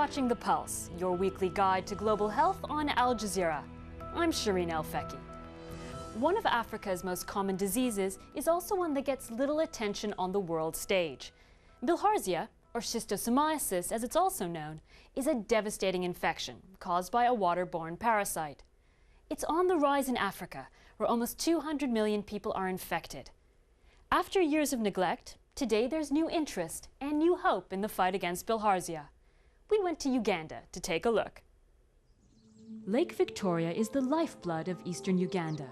watching The Pulse, your weekly guide to global health on Al Jazeera. I'm Shireen El-Feki. One of Africa's most common diseases is also one that gets little attention on the world stage. Bilharzia, or Shistomiasis as it's also known, is a devastating infection caused by a waterborne parasite. It's on the rise in Africa, where almost 200 million people are infected. After years of neglect, today there's new interest and new hope in the fight against bilharzia. We went to Uganda to take a look. Lake Victoria is the lifeblood of eastern Uganda.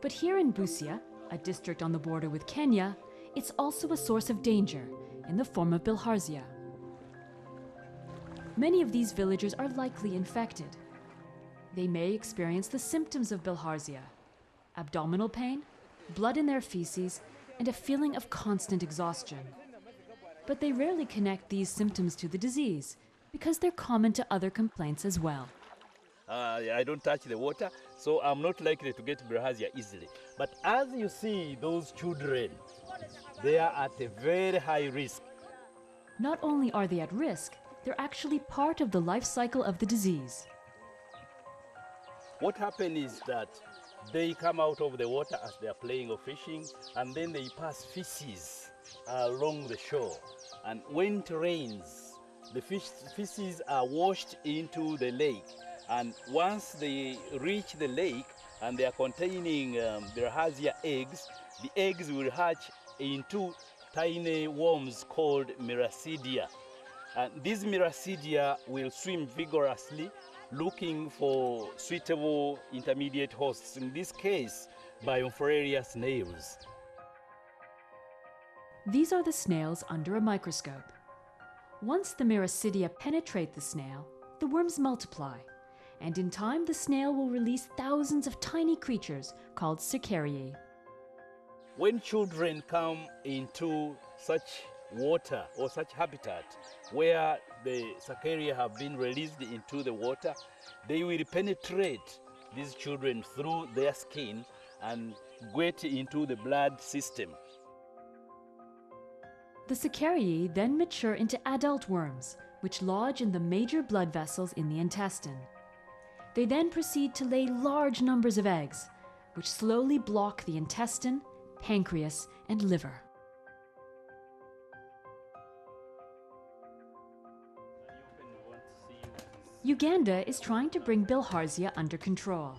But here in Busia, a district on the border with Kenya, it's also a source of danger in the form of bilharzia. Many of these villagers are likely infected. They may experience the symptoms of bilharzia: abdominal pain, blood in their feces, and a feeling of constant exhaustion. But they rarely connect these symptoms to the disease because they're common to other complaints as well. I don't touch the water, so I'm not likely to get bilharzia easily. But as you see, those children, they are at a very high risk. Not only are they at risk, they're actually part of the life cycle of the disease. What happens is that they come out of the water as they are playing or fishing, and then they pass feces along the shore. And when it rains, the feces are washed into the lake. And once they reach the lake and they are containing bilharzia eggs, the eggs will hatch into tiny worms called miracidia. And these miracidia will swim vigorously looking for suitable intermediate hosts, in this case, Biompharia snails. These are the snails under a microscope. Once the miracidia penetrate the snail, the worms multiply, and in time the snail will release thousands of tiny creatures called cercariae. When children come into such water or such habitat where the cercariae have been released into the water, they will penetrate these children through their skin and get into the blood system. The cercariae then mature into adult worms, which lodge in the major blood vessels in the intestine. They then proceed to lay large numbers of eggs, which slowly block the intestine, pancreas, and liver. Uganda is trying to bring bilharzia under control.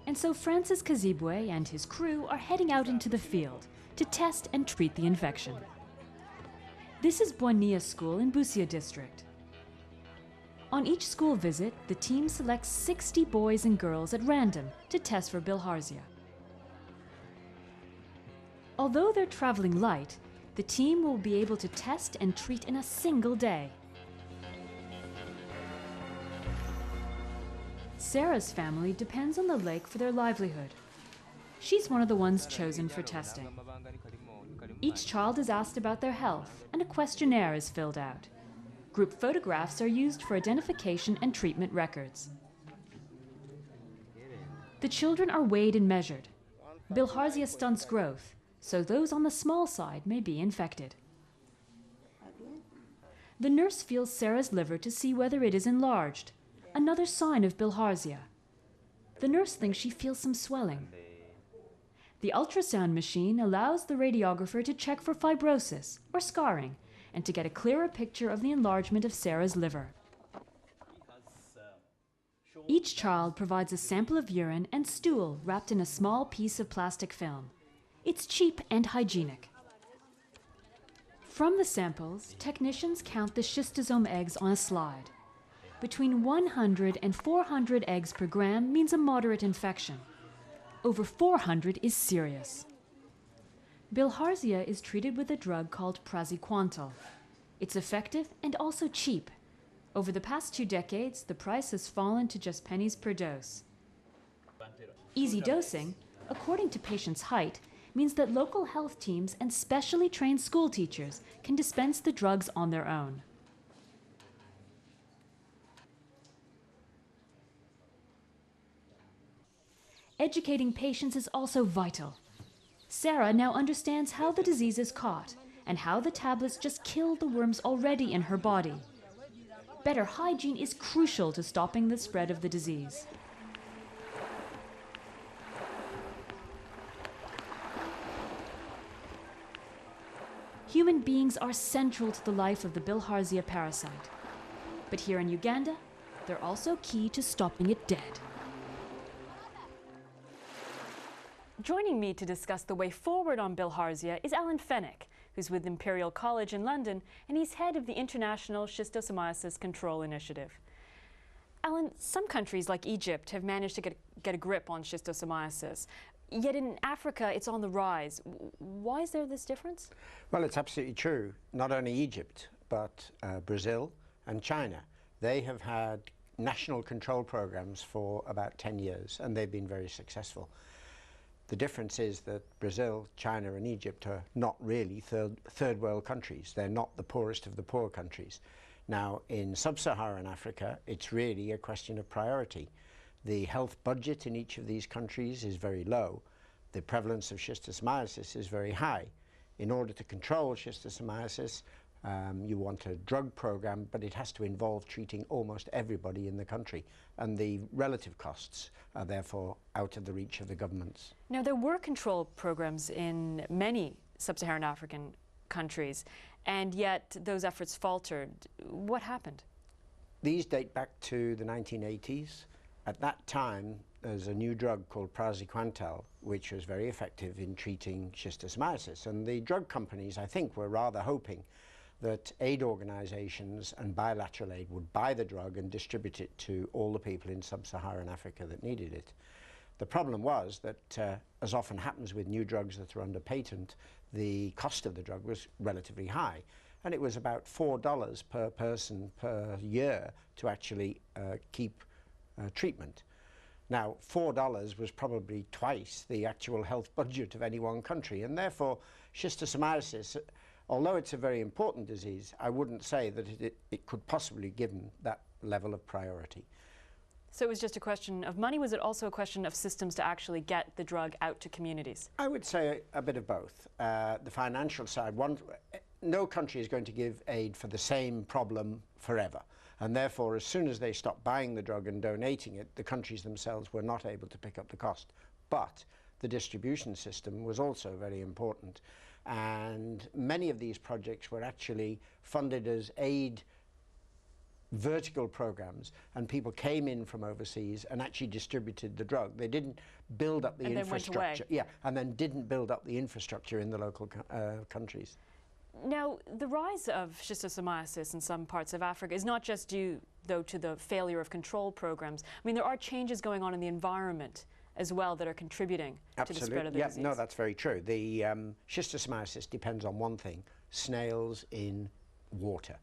And so Francis Kazibwe and his crew are heading out into the field to test and treat the infection. This is Bwania School in Busia district. On each school visit, the team selects 60 boys and girls at random to test for bilharzia. Although they're traveling light, the team will be able to test and treat in a single day. Sarah's family depends on the lake for their livelihood. She's one of the ones chosen for testing. Each child is asked about their health, and a questionnaire is filled out. Group photographs are used for identification and treatment records. The children are weighed and measured. Bilharzia stunts growth, so those on the small side may be infected. The nurse feels Sarah's liver to see whether it is enlarged, another sign of bilharzia. The nurse thinks she feels some swelling. The ultrasound machine allows the radiographer to check for fibrosis or scarring and to get a clearer picture of the enlargement of Sarah's liver. Each child provides a sample of urine and stool wrapped in a small piece of plastic film. It's cheap and hygienic. From the samples, technicians count the schistosome eggs on a slide. Between 100 and 400 eggs per gram means a moderate infection. Over 400 is serious. Bilharzia is treated with a drug called praziquantel. It's effective and also cheap. Over the past 2 decades, the price has fallen to just pennies per dose. Easy dosing, according to patient's height, means that local health teams and specially trained school teachers can dispense the drugs on their own. Educating patients is also vital. Sarah now understands how the disease is caught and how the tablets just kill the worms already in her body. Better hygiene is crucial to stopping the spread of the disease. Human beings are central to the life of the bilharzia parasite. But here in Uganda, they're also key to stopping it dead. Joining me to discuss the way forward on bilharzia is Alan Fennick, who's with Imperial College in London, and he's head of the International Shistomiasis Control Initiative. Alan, some countries like Egypt have managed to get a grip on shistosomiasis, yet in Africa it's on the rise. Why is there this difference? Well, it's absolutely true. Not only Egypt, but Brazil and China. They have had national control programs for about 10 years, and they've been very successful. The difference is that Brazil, China and Egypt are not really third world countries. They're not the poorest of the poor countries. Now, in sub-Saharan Africa, it's really a question of priority. The health budget in each of these countries is very low. The prevalence of schistosomiasis is very high. In order to control schistosomiasis, you want a drug program, but it has to involve treating almost everybody in the country, and the relative costs are therefore out of the reach of the governments. Now, there were control programs in many sub-Saharan African countries, and yet those efforts faltered. What happened? These date back to the 1980s. At that time, there's a new drug called praziquantel, which was very effective in treating schistosomiasis, and the drug companies, I think, were rather hoping that aid organizations and bilateral aid would buy the drug and distribute it to all the people in sub-Saharan Africa that needed it. The problem was that, as often happens with new drugs that are under patent, the cost of the drug was relatively high, and it was about $4 per person per year to actually keep treatment. Now, $4 was probably twice the actual health budget of any one country, and therefore schistosomiasis, although it's a very important disease, I wouldn't say that it could possibly be given that level of priority. So it was just a question of money? Was it also a question of systems to actually get the drug out to communities? I would say a bit of both. The financial side, no country is going to give aid for the same problem forever. And therefore, as soon as they stopped buying the drug and donating it, the countries themselves were not able to pick up the cost. But the distribution system was also very important. And many of these projects were actually funded as aid vertical programs, and people came in from overseas and actually distributed the drug. They didn't build up the infrastructure. Yeah, and then didn't build up the infrastructure in the local countries. Now, the rise of schistosomiasis in some parts of Africa is not just due, though, to the failure of control programs. I mean, there are changes going on in the environment as well that are contributing to the spread of the disease. No, that's very true. The schistosomiasis depends on one thing: snails in water.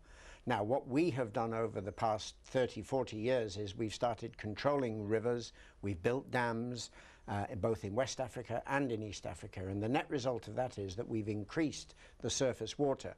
Now, what we have done over the past 30, 40 years is we've started controlling rivers, we've built dams, both in West Africa and in East Africa, and the net result of that is that we've increased the surface water.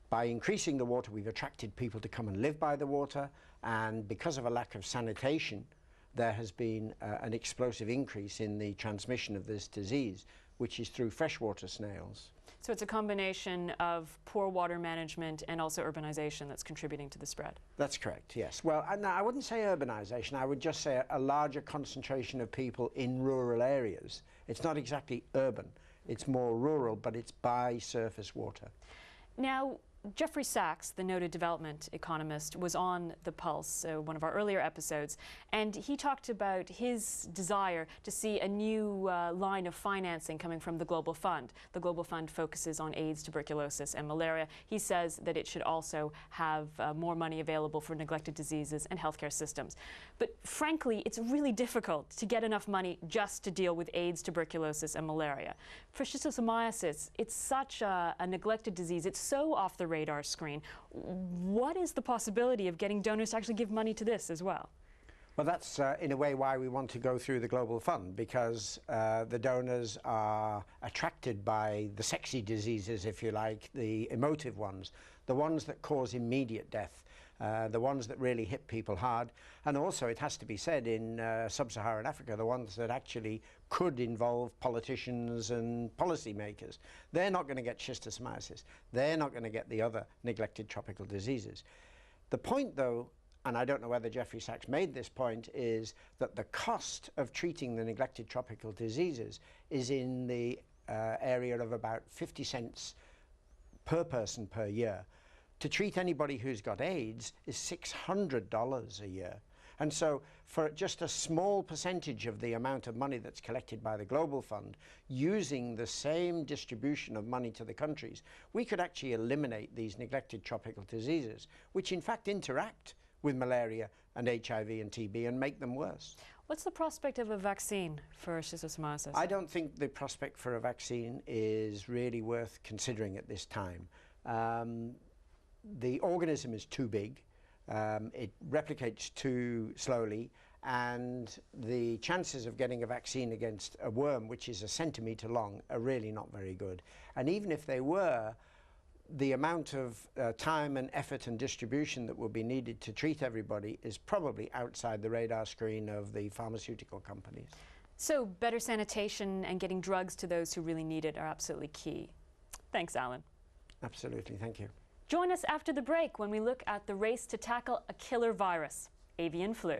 By increasing the water, we've attracted people to come and live by the water, and because of a lack of sanitation, there has been an explosive increase in the transmission of this disease, which is through freshwater snails. So it's a combination of poor water management and also urbanization that's contributing to the spread. That's correct, yes. Well, no, I wouldn't say urbanization. I would just say a larger concentration of people in rural areas. It's not exactly urban. It's more rural, but it's by surface water. Now, Jeffrey Sachs, the noted development economist, was on The Pulse, one of our earlier episodes, and he talked about his desire to see a new line of financing coming from the Global Fund. The Global Fund focuses on AIDS, tuberculosis, and malaria. He says that it should also have more money available for neglected diseases and healthcare systems. But frankly, it's really difficult to get enough money just to deal with AIDS, tuberculosis, and malaria. For schistosomiasis, it's such a neglected disease. It's so off the radar screen. What is the possibility of getting donors to actually give money to this as well? Well, that's in a way why we want to go through the Global Fund, because the donors are attracted by the sexy diseases, if you like, the emotive ones, the ones that cause immediate death, the ones that really hit people hard, and also, it has to be said, in sub-Saharan Africa, the ones that actually could involve politicians and policymakers. They're not going to get schistosomiasis. They're not going to get the other neglected tropical diseases. The point, though, and I don't know whether Jeffrey Sachs made this point, is that the cost of treating the neglected tropical diseases is in the area of about 50 cents per person per year. To treat anybody who's got AIDS is $600 a year. And so for just a small percentage of the amount of money that's collected by the Global Fund, using the same distribution of money to the countries, we could actually eliminate these neglected tropical diseases, which in fact interact with malaria and HIV and TB and make them worse. What's the prospect of a vaccine for Shistomiasis? I don't think the prospect for a vaccine is really worth considering at this time. The organism is too big, it replicates too slowly, and the chances of getting a vaccine against a worm which is a centimetre long are really not very good. And even if they were, the amount of time and effort and distribution that will be needed to treat everybody is probably outside the radar screen of the pharmaceutical companies. So better sanitation and getting drugs to those who really need it are absolutely key. Thanks, Alan. Absolutely, thank you. Join us after the break when we look at the race to tackle a killer virus, avian flu.